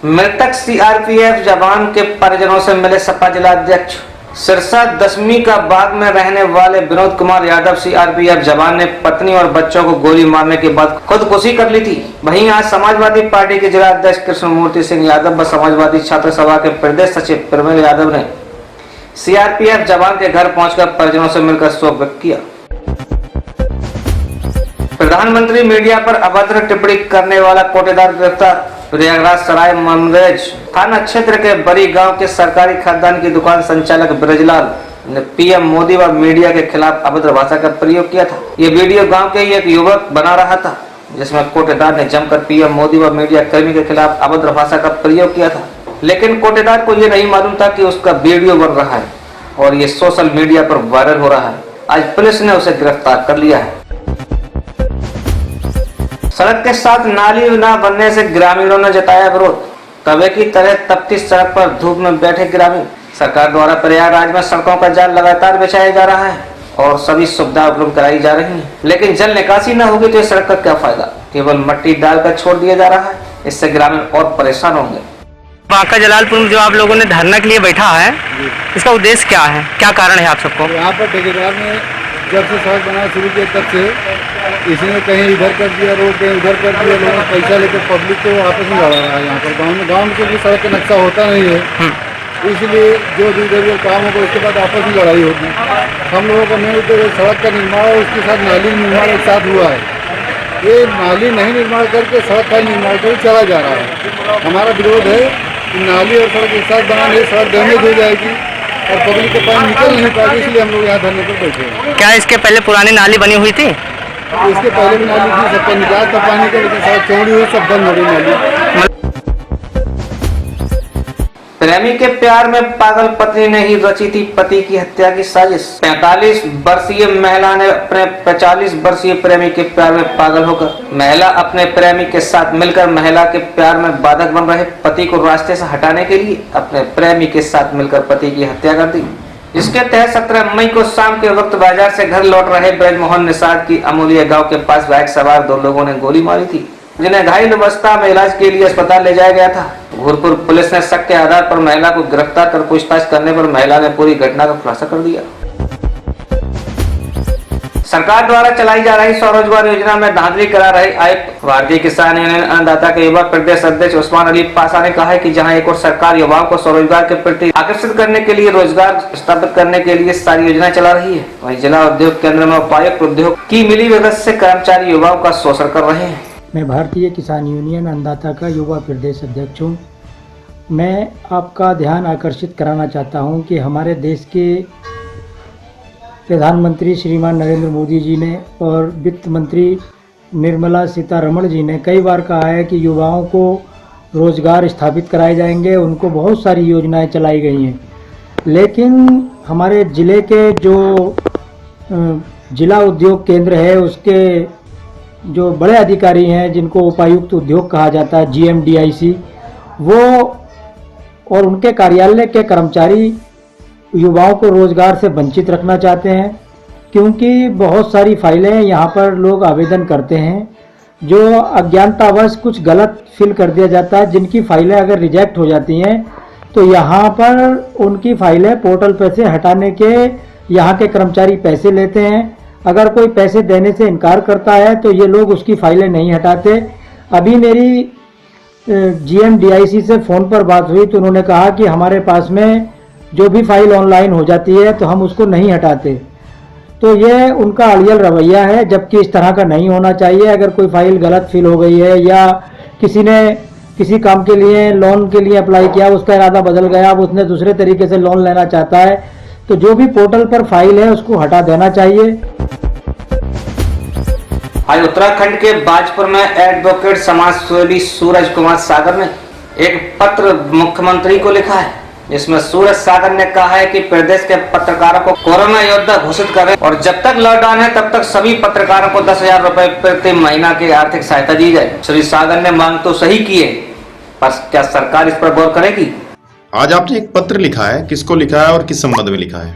मृतक सीआरपीएफ जवान के परिजनों से मिले सपा जिलाध्यक्ष। सिरसा 10वीं का बाग में रहने वाले विनोद कुमार यादव सीआरपीएफ जवान ने पत्नी और बच्चों को गोली मारने के बाद खुदकुशी कर ली थी। वहीं आज समाजवादी पार्टी के जिलाध्यक्ष कृष्णमूर्ति सिंह यादव व समाजवादी छात्र सभा के प्रदेश सचिव प्रवीण यादव ने सीआरपीएफ जवान के घर पहुंचकर परिजनों से मिलकर शोक व्यक्त किया। प्रधानमंत्री मीडिया पर अभद्र टिप्पणी करने वाला कोटेदार गिरफ्तार। प्रयागराज सराय मनरेज थाना क्षेत्र के बड़ी गांव के सरकारी खाद्यान्न की दुकान संचालक ब्रजलाल ने पीएम मोदी व मीडिया के खिलाफ अभद्र भाषा का प्रयोग किया था। ये वीडियो गांव के एक युवक बना रहा था, जिसमें कोटेदार ने जमकर पीएम मोदी व मीडिया कर्मी के खिलाफ अभद्र भाषा का प्रयोग किया था, लेकिन कोटेदार को ये नहीं मालूम था कि उसका वीडियो बन रहा है और ये सोशल मीडिया पर वायरल हो रहा है। आज पुलिस ने उसे गिरफ्तार कर लिया है। सड़क के साथ नाली न बनने से ग्रामीणों ने जताया विरोध। तवे की तरह तपती सड़क पर धूप में बैठे ग्रामीण। सरकार द्वारा प्रयागराज में सड़कों का जाल लगातार बिछाया जा रहा है और सभी सुविधा उपलब्ध कराई जा रही है, लेकिन जल निकासी न होगी तो इस सड़क का क्या फायदा। केवल मट्टी डालकर छोड़ दिया जा रहा है, इससे ग्रामीण और परेशान होंगे। बांका जलालपुर में जो आप लोगों ने धरना के लिए बैठा है, इसका उद्देश्य क्या है, क्या कारण है आप सबको? यहाँ पर ठेकेदार ने जब से सड़क बनाना शुरू किया तब से इसने कहीं इधर कर दिया रोड, कहीं उधर कर दिया। लोगों ने पैसा लेकर पब्लिक को आपस में लड़ा रहा है। यहाँ पर गाँव में क्योंकि सड़क का नक्शा होता नहीं है, इसलिए जो भी जरूरी काम होगा उसके बाद आपस में लड़ाई होगी। हम लोगों का मेन उद्देश्य सड़क का निर्माण और उसके साथ नाली निर्माण एक साथ हुआ है। ये नाली नहीं निर्माण करके सड़क का निर्माण कर चला जा रहा है। हमारा विरोध है कि नाली और सड़क एक साथ बनाने सड़क डैमेज हो जाएगी और पब्लिक का पानी निकल नहीं पाएगा, इसलिए हम लोग यहाँ धरने पर बैठे हैं। क्या इसके पहले पुरानी नाली बनी हुई थी? इसके पहले भी नाली थी, सबका निकास था पानी का, लेकिन सड़क चौड़ी हुई, सब बंद हो गई नाली। प्रेमी के प्यार में पागल पत्नी ने ही रची थी पति की हत्या की साजिश। 45 वर्षीय महिला ने अपने 45 वर्षीय प्रेमी के प्यार में पागल होकर महिला अपने प्रेमी के साथ मिलकर महिला के प्यार में बाधक बन रहे पति को रास्ते से हटाने के लिए अपने प्रेमी के साथ मिलकर पति की हत्या कर दी। इसके तहत 17 मई को शाम के वक्त बाजार से घर लौट रहे ब्रजमोहन निषाद की अमूल्य गांव के पास बाइक सवार 2 लोगों ने गोली मारी थी, जिन्हें घायल अवस्था में इलाज के लिए अस्पताल ले जाया गया था। घूरपुर पुलिस ने शक के आधार पर महिला को गिरफ्तार कर पूछताछ करने पर महिला ने पूरी घटना का खुलासा कर दिया। सरकार द्वारा चलाई जा रही स्वरोजगार योजना में धांधली करा रही आयुक्त। भारतीय किसान यूनियन अन्नदाता के युवा प्रदेश अध्यक्ष उस्मान अली पाशा ने कहा है कि जहां एक और सरकार युवाओं को स्वरोजगार के प्रति आकर्षित करने के लिए रोजगार स्थापित करने के लिए सारी योजना चला रही है, वहीं जिला उद्योग केंद्र में उपायुक्त उद्योग की मिलीभगत से कर्मचारी युवाओं का शोषण कर रहे हैं। मैं भारतीय किसान यूनियन अन्नदाता का युवा प्रदेश अध्यक्ष हूँ। मैं आपका ध्यान आकर्षित कराना चाहता हूँ कि हमारे देश के प्रधानमंत्री श्रीमान नरेंद्र मोदी जी ने और वित्त मंत्री निर्मला सीतारमण जी ने कई बार कहा है कि युवाओं को रोजगार स्थापित कराए जाएंगे। उनको बहुत सारी योजनाएं चलाई गई हैं, लेकिन हमारे ज़िले के जो जिला उद्योग केंद्र है उसके जो बड़े अधिकारी हैं, जिनको उपायुक्त उद्योग कहा जाता है, GMDIC, वो और उनके कार्यालय के कर्मचारी युवाओं को रोजगार से वंचित रखना चाहते हैं, क्योंकि बहुत सारी फाइलें यहाँ पर लोग आवेदन करते हैं जो अज्ञानतावश कुछ गलत फिल कर दिया जाता है, जिनकी फाइलें अगर रिजेक्ट हो जाती हैं तो यहाँ पर उनकी फाइलें पोर्टल पर से हटाने के यहाँ के कर्मचारी पैसे लेते हैं। अगर कोई पैसे देने से इनकार करता है तो ये लोग उसकी फाइलें नहीं हटाते। अभी मेरी GMDIC से फ़ोन पर बात हुई तो उन्होंने कहा कि हमारे पास में जो भी फाइल ऑनलाइन हो जाती है तो हम उसको नहीं हटाते। तो ये उनका अड़ियल रवैया है, जबकि इस तरह का नहीं होना चाहिए। अगर कोई फाइल गलत फिल हो गई है या किसी ने किसी काम के लिए लोन के लिए अप्लाई किया, उसका इरादा बदल गया, अब उसने दूसरे तरीके से लोन लेना चाहता है, तो जो भी पोर्टल पर फाइल है उसको हटा देना चाहिए। आज उत्तराखंड के बाजपुर में एडवोकेट समाज सेवी सूरज कुमार सागर ने एक पत्र मुख्यमंत्री को लिखा है, जिसमें सूरज सागर ने कहा है कि प्रदेश के पत्रकारों को कोरोना योद्धा घोषित करें और जब तक लॉकडाउन है तब तक सभी पत्रकारों को 10,000 रुपए प्रति महीना की आर्थिक सहायता दी जाए। श्री सागर ने मांग तो सही की है, पर क्या सरकार इस पर गौर करेगी? आज आपने एक पत्र लिखा है, किसको लिखा है और किस संबंध में लिखा है?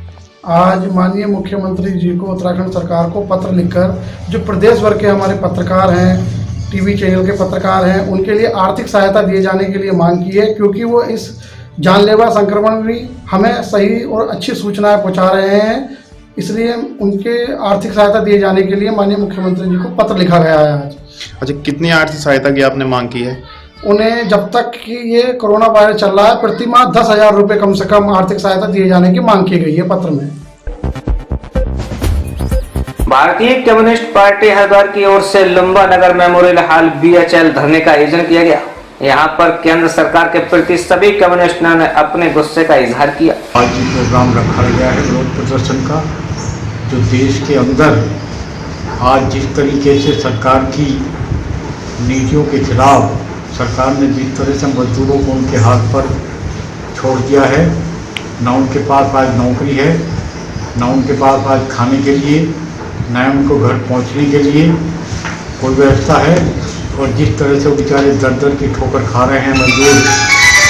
आज माननीय मुख्यमंत्री जी को, उत्तराखंड सरकार को पत्र लिखकर जो प्रदेश भर के हमारे पत्रकार हैं टीवी चैनल के पत्रकार हैं, उनके लिए आर्थिक सहायता दिए जाने के लिए मांग की है, क्योंकि वो इस जानलेवा संक्रमण में भी हमें सही और अच्छी सूचनाएं पहुंचा रहे हैं। इसलिए उनके आर्थिक सहायता दिए जाने के लिए माननीय मुख्यमंत्री जी को पत्र लिखा गया है आज। अच्छा, कितनी आर्थिक सहायता की आपने मांग की है? उन्हें जब तक कि ये कोरोना वायरस चल रहा है प्रति माह 10,000 रुपये कम से कम आर्थिक सहायता दिए जाने की मांग की गई है पत्र में। भारतीय कम्युनिस्ट पार्टी हरिद्वार की ओर से लंबा नगर मेमोरियल हॉल BHL धरने का आयोजन किया गया। यहाँ पर केंद्र सरकार के प्रति सभी कम्युनिस्टों ने अपने गुस्से का इजहार किया। आज ये प्रोग्राम रखा गया है विरोध प्रदर्शन का, जो देश के अंदर आज जिस तरीके से सरकार की नीतियों के खिलाफ सरकार ने जिस तरह से मजदूरों को उनके हाथ पर छोड़ दिया है, ना उनके पास आज नौकरी है, ना उनके पास आज खाने के लिए, ना उनको घर पहुंचने के लिए कोई व्यवस्था है, और जिस तरह से वो बेचारे दर दर की ठोकर खा रहे हैं मजदूर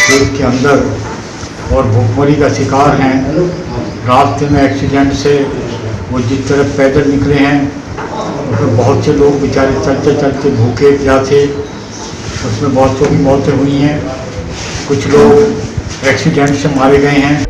देश के अंदर और भूखमरी का शिकार हैं। रास्ते में एक्सीडेंट से वो जिस तरह पैदल निकले हैं, उसमें बहुत से लोग बेचारे चलते चलते भूखे प्यासे, उसमें बहुत सौ की मौतें हुई हैं, कुछ लोग एक्सीडेंट से मारे गए हैं।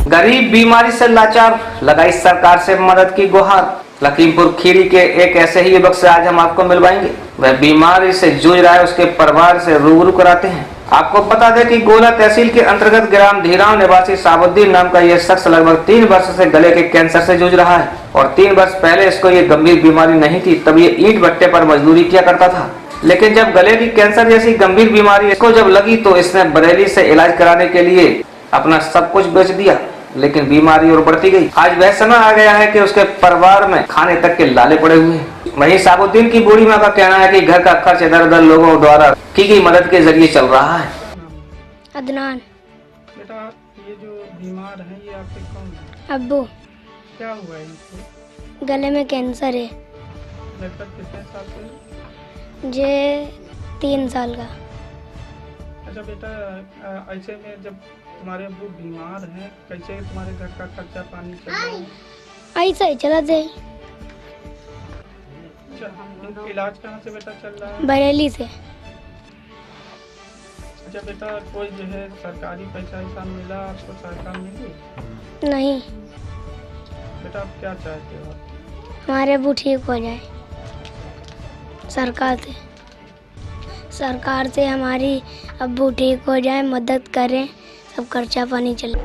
गरीब बीमारी से लाचार, लगाई सरकार से मदद की गुहार। लखीमपुर खीरी के एक ऐसे ही युवक से आज हम आपको मिलवाएंगे। वह बीमारी से जूझ रहा है, उसके परिवार से रूबरू कराते हैं। आपको बता दें कि गोला तहसील के अंतर्गत ग्राम धीराव निवासी साबुद्दीन नाम का यह शख्स लगभग 3 वर्ष से गले के कैंसर से जूझ रहा है और 3 वर्ष पहले इसको ये गंभीर बीमारी नहीं थी। तब ये ईंट भट्टे पर मजदूरी किया करता था, लेकिन जब गले की कैंसर जैसी गंभीर बीमारी इसको जब लगी तो इसने बरेली से इलाज कराने के लिए अपना सब कुछ बेच दिया, लेकिन बीमारी और बढ़ती गई। आज वह समय आ गया है कि उसके परिवार में खाने तक के लाले पड़े हुए हैं। वहीं साबुद्दीन की बूढ़ी माँ का कहना है कि घर का खर्च इधर उधर लोगों द्वारा की गई मदद के जरिए चल रहा है। अदनान। बेटा, ये जो बीमार हैं ये आपके कौन है? अब्बू। क्या हुआ है इनको? गले में कैंसर है। लगभग कितने साल से? जे 3 साल का। अच्छा बेटा, ऐसे में जब तुम्हारे अब्बू बीमार हैं, कैसे तुम्हारे घर का खर्चा पानी चल रहा है? ऐसा ही चला जाए। अच्छा, इलाज कहाँ से बेटा चल रहा है? बरेली से। अच्छा बेटा, कोई जो है सरकारी पैसा ऐसा मिला आपको, सहायता मिली? नहीं। बेटा आप क्या चाहते हो? हमारे अब्बू ठीक हो जाए सरकार से हमारी अब्बू ठीक हो जाए, मदद करें, सब खर्चा पानी चले।